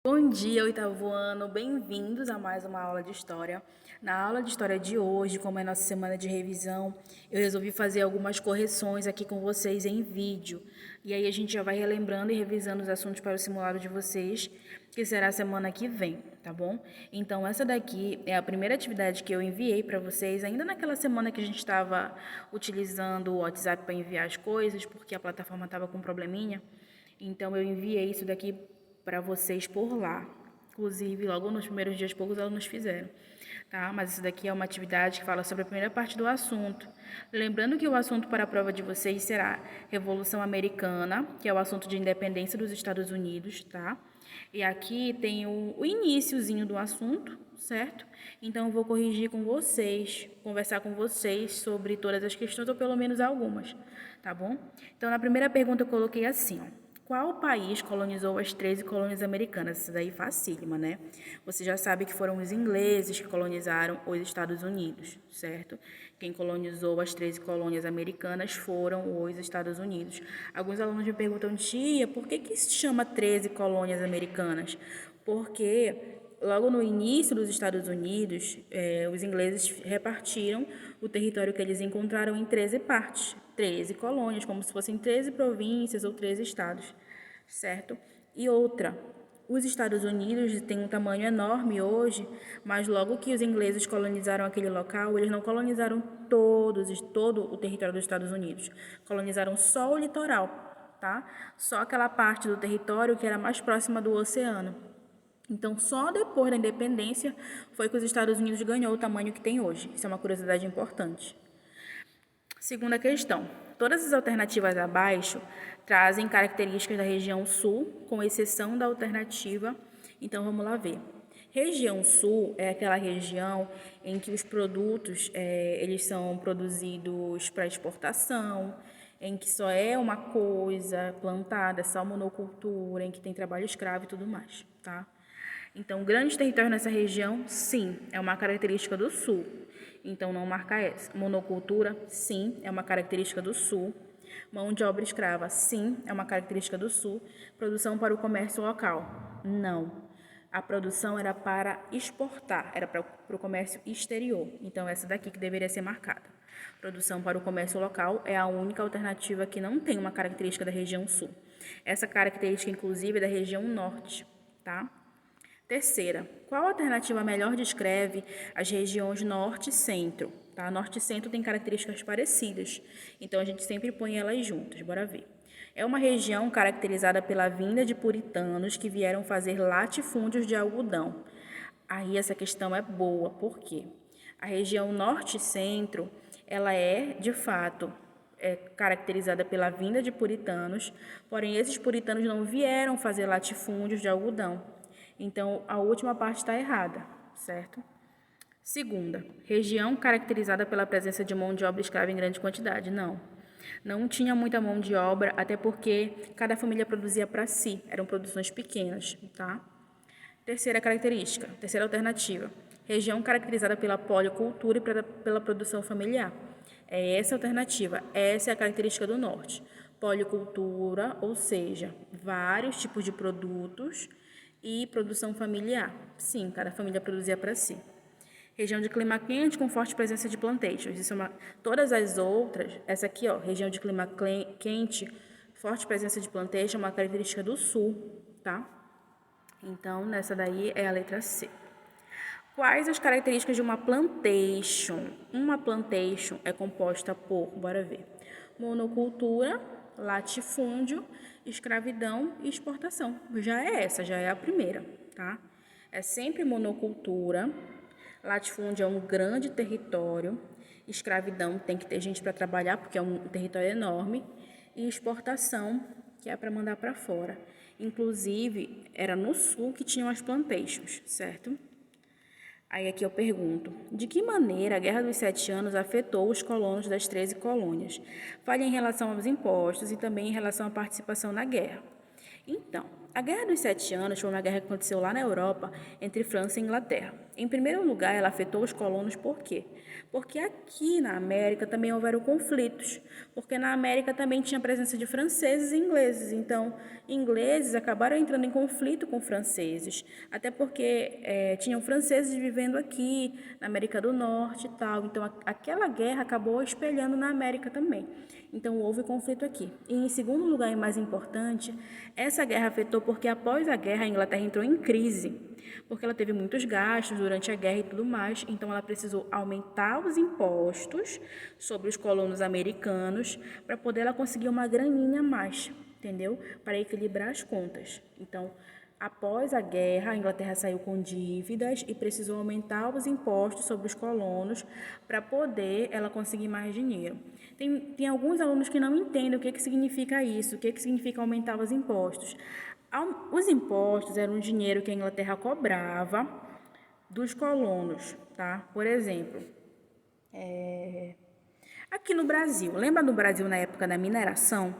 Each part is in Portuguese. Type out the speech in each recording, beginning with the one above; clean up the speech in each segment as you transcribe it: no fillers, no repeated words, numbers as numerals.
Bom dia, oitavo ano, bem-vindos a mais uma aula de História. Na aula de História de hoje, como é nossa semana de revisão, eu resolvi fazer algumas correções aqui com vocês em vídeo. E aí a gente já vai relembrando e revisando os assuntos para o simulado de vocês, que será a semana que vem, tá bom? Então essa daqui é a primeira atividade que eu enviei para vocês, ainda naquela semana que a gente estava utilizando o WhatsApp para enviar as coisas, porque a plataforma estava com um probleminha. Então eu enviei isso daqui para vocês por lá. Inclusive, logo nos primeiros dias, poucos alunos fizeram, tá? Mas isso daqui é uma atividade que fala sobre a primeira parte do assunto. Lembrando que o assunto para a prova de vocês será Revolução Americana, que é o assunto de independência dos Estados Unidos, tá? E aqui tem o iniciozinho do assunto, certo? Então, eu vou corrigir com vocês, conversar com vocês sobre todas as questões, ou pelo menos algumas, tá bom? Então, na primeira pergunta eu coloquei assim, ó. Qual país colonizou as 13 colônias americanas? Isso daí é facílima, né? Você já sabe que foram os ingleses que colonizaram os Estados Unidos, certo? Quem colonizou as 13 colônias americanas foram os Estados Unidos. Alguns alunos me perguntam, tia, por que se chama 13 colônias americanas? Porque logo no início dos Estados Unidos, os ingleses repartiram o território que eles encontraram em 13 partes, 13 colônias, como se fossem 13 províncias ou 13 estados, certo? E outra, os Estados Unidos têm um tamanho enorme hoje, mas logo que os ingleses colonizaram aquele local, eles não colonizaram todo o território dos Estados Unidos, colonizaram só o litoral, tá? Só aquela parte do território que era mais próxima do oceano. Então, só depois da independência foi que os Estados Unidos ganhou o tamanho que tem hoje. Isso é uma curiosidade importante. Segunda questão. Todas as alternativas abaixo trazem características da região sul, com exceção da alternativa. Então, vamos lá ver. Região sul é aquela região em que os produtos eles são produzidos para exportação, em que só é uma coisa plantada, só monocultura, em que tem trabalho escravo e tudo mais, tá? Então, grandes territórios nessa região, sim, é uma característica do sul. Então, não marca essa. Monocultura, sim, é uma característica do sul. Mão de obra escrava, sim, é uma característica do sul. Produção para o comércio local, não. A produção era para exportar, era para o comércio exterior. Então, essa daqui que deveria ser marcada. Produção para o comércio local é a única alternativa que não tem uma característica da região sul. Essa característica, inclusive, é da região norte, tá? Terceira, qual alternativa melhor descreve as regiões norte e centro? Tá? Norte e centro têm características parecidas, então a gente sempre põe elas juntas, bora ver. É uma região caracterizada pela vinda de puritanos que vieram fazer latifúndios de algodão. Aí essa questão é boa, por quê? A região norte e centro, ela é, de fato, caracterizada pela vinda de puritanos, porém esses puritanos não vieram fazer latifúndios de algodão. Então, a última parte está errada, certo? Segunda, região caracterizada pela presença de mão de obra escrava em grande quantidade. Não. Não tinha muita mão de obra, até porque cada família produzia para si, eram produções pequenas, tá? Terceira característica, terceira alternativa, região caracterizada pela policultura e pela produção familiar. É essa a alternativa, essa é a característica do norte. Policultura, ou seja, vários tipos de produtos e produção familiar. Sim, cada família produzia para si. Região de clima quente com forte presença de plantations. Isso é todas as outras, essa aqui, ó, região de clima quente, forte presença de plantation, é uma característica do sul, tá? Então, nessa daí é a letra C. Quais as características de uma plantation? Uma plantation é composta por, bora ver, monocultura, latifúndio, escravidão e exportação. Já é essa, já é a primeira, tá? É sempre monocultura, latifúndio é um grande território, escravidão tem que ter gente para trabalhar porque é um território enorme, e exportação, que é para mandar para fora. Inclusive, era no sul que tinham as plantations, certo? Aí aqui eu pergunto, de que maneira a Guerra dos 7 Anos afetou os colonos das 13 colônias? Fale em relação aos impostos e também em relação à participação na guerra. Então, A Guerra dos Sete Anos foi uma guerra que aconteceu lá na Europa entre França e Inglaterra. Em primeiro lugar, ela afetou os colonos por quê? Porque aqui na América também houveram conflitos, porque na América também tinha presença de franceses e ingleses, então ingleses acabaram entrando em conflito com franceses, até porque tinham franceses vivendo aqui na América do Norte e tal, então aquela guerra acabou espelhando na América também. Então houve conflito aqui. E em segundo lugar, e mais importante, essa guerra afetou porque após a guerra a Inglaterra entrou em crise, porque ela teve muitos gastos durante a guerra e tudo mais, então ela precisou aumentar os impostos sobre os colonos americanos para poder ela conseguir uma graninha a mais, entendeu? Para equilibrar as contas. Então, após a guerra, a Inglaterra saiu com dívidas e precisou aumentar os impostos sobre os colonos para poder ela conseguir mais dinheiro. Tem alguns alunos que não entendem o que significa isso, o que significa aumentar os impostos. Os impostos eram um dinheiro que a Inglaterra cobrava dos colonos, tá? Por exemplo, aqui no Brasil, lembra do Brasil na época da mineração?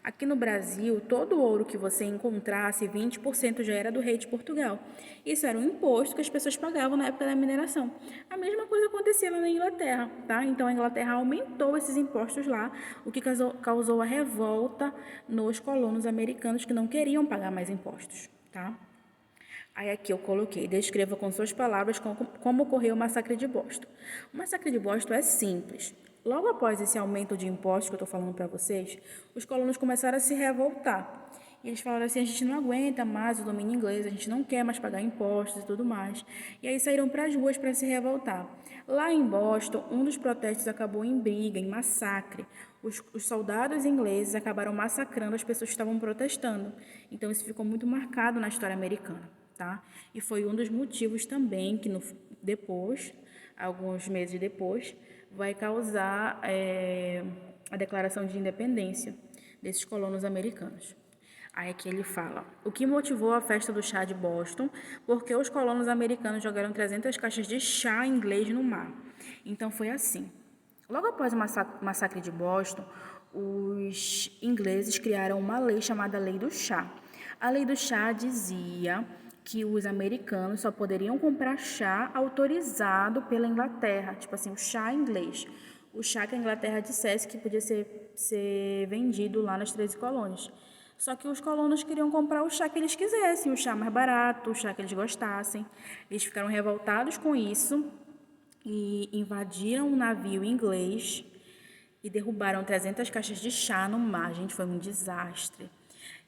Aqui no Brasil, todo o ouro que você encontrasse, 20% já era do rei de Portugal. Isso era um imposto que as pessoas pagavam na época da mineração. A mesma coisa acontecia lá na Inglaterra, tá? Então a Inglaterra aumentou esses impostos lá, o que causou a revolta nos colonos americanos que não queriam pagar mais impostos, tá? Aí aqui eu coloquei, descreva com suas palavras como ocorreu o massacre de Boston. O massacre de Boston é simples. Logo após esse aumento de impostos que eu estou falando para vocês, os colonos começaram a se revoltar. E eles falaram assim, a gente não aguenta mais o domínio inglês, a gente não quer mais pagar impostos e tudo mais. E aí saíram para as ruas para se revoltar. Lá em Boston, um dos protestos acabou em briga, em massacre. Os soldados ingleses acabaram massacrando as pessoas que estavam protestando. Então isso ficou muito marcado na história americana. Tá? E foi um dos motivos também que depois, alguns meses depois, vai causar a declaração de independência desses colonos americanos. Aí aqui ele fala, o que motivou a festa do chá de Boston? Porque os colonos americanos jogaram 300 caixas de chá inglês no mar. Então foi assim. Logo após o massacre de Boston, os ingleses criaram uma lei chamada Lei do Chá. A Lei do Chá dizia que os americanos só poderiam comprar chá autorizado pela Inglaterra, tipo assim, o chá inglês. O chá que a Inglaterra dissesse que podia ser vendido lá nas 13 colônias. Só que os colonos queriam comprar o chá que eles quisessem, o chá mais barato, o chá que eles gostassem. Eles ficaram revoltados com isso e invadiram um navio inglês e derrubaram 300 caixas de chá no mar. Gente, foi um desastre.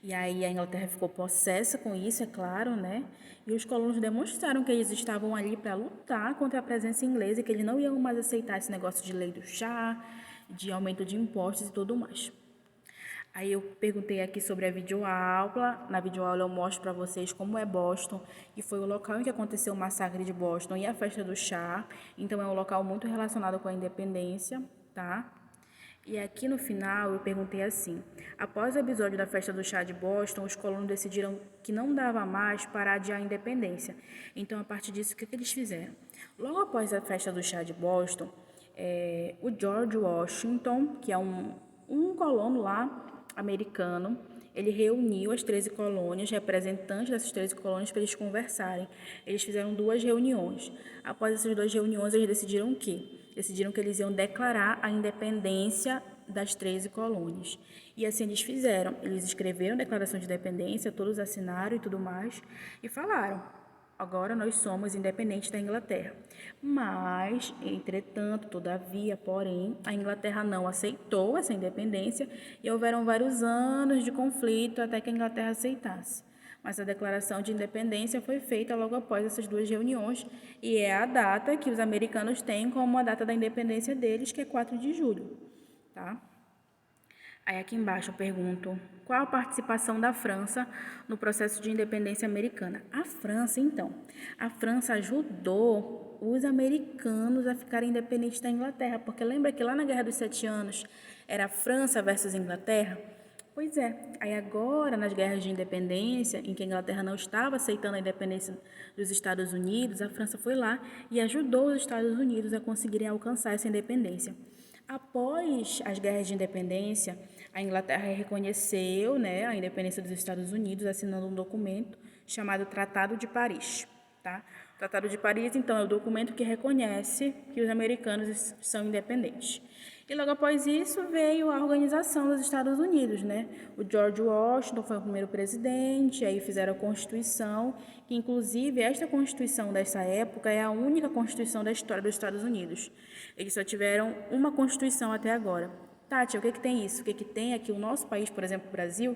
E aí a Inglaterra ficou possessa com isso, é claro, né? E os colonos demonstraram que eles estavam ali para lutar contra a presença inglesa e que eles não iam mais aceitar esse negócio de lei do chá, de aumento de impostos e tudo mais. Aí eu perguntei aqui sobre a videoaula. Na videoaula eu mostro para vocês como é Boston, e foi o local em que aconteceu o massacre de Boston e a festa do chá. Então é um local muito relacionado com a independência, tá? E aqui no final eu perguntei assim, após o episódio da festa do chá de Boston, os colonos decidiram que não dava mais para adiar a independência. Então, a partir disso, o que eles fizeram? Logo após a festa do chá de Boston, o George Washington, que é um colono lá americano, ele reuniu as 13 colônias, representantes dessas 13 colônias, para eles conversarem. Eles fizeram 2 reuniões. Após essas 2 reuniões, eles decidiram o quê? Decidiram que eles iam declarar a independência das 13 colônias. E assim eles fizeram. Eles escreveram a declaração de independência, todos assinaram e tudo mais, e falaram, agora nós somos independentes da Inglaterra. Mas, entretanto, todavia, porém, a Inglaterra não aceitou essa independência e houveram vários anos de conflito até que a Inglaterra aceitasse. Mas a declaração de independência foi feita logo após essas 2 reuniões e é a data que os americanos têm como a data da independência deles, que é 4 de julho, tá? Aí aqui embaixo eu pergunto, qual a participação da França no processo de independência americana? A França ajudou os americanos a ficarem independentes da Inglaterra, porque lembra que lá na Guerra dos 7 Anos era França versus Inglaterra? Pois é, aí agora nas guerras de independência, em que a Inglaterra não estava aceitando a independência dos Estados Unidos, a França foi lá e ajudou os Estados Unidos a conseguirem alcançar essa independência. Após as guerras de independência, A Inglaterra reconheceu, né, a independência dos Estados Unidos assinando um documento chamado Tratado de Paris, tá? O Tratado de Paris, então, é o documento que reconhece que os americanos são independentes. E logo após isso veio a organização dos Estados Unidos, né? O George Washington foi o primeiro presidente, aí fizeram a Constituição, que inclusive esta Constituição dessa época é a única Constituição da história dos Estados Unidos. Eles só tiveram uma Constituição até agora. Tati, o que tem isso? O que tem é que o nosso país, por exemplo, o Brasil,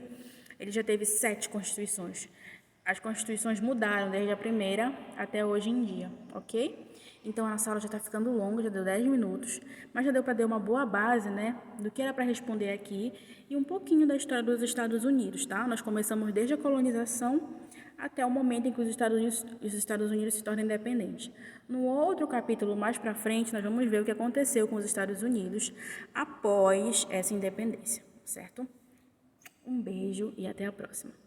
ele já teve 7 Constituições. As Constituições mudaram desde a primeira até hoje em dia, ok? Então, a nossa aula já está ficando longa, já deu 10 minutos, mas já deu para dar uma boa base, né, do que era para responder aqui e um pouquinho da história dos Estados Unidos, tá? Nós começamos desde a colonização até o momento em que os Estados Unidos se tornam independentes. No outro capítulo, mais para frente, nós vamos ver o que aconteceu com os Estados Unidos após essa independência, certo? Um beijo e até a próxima.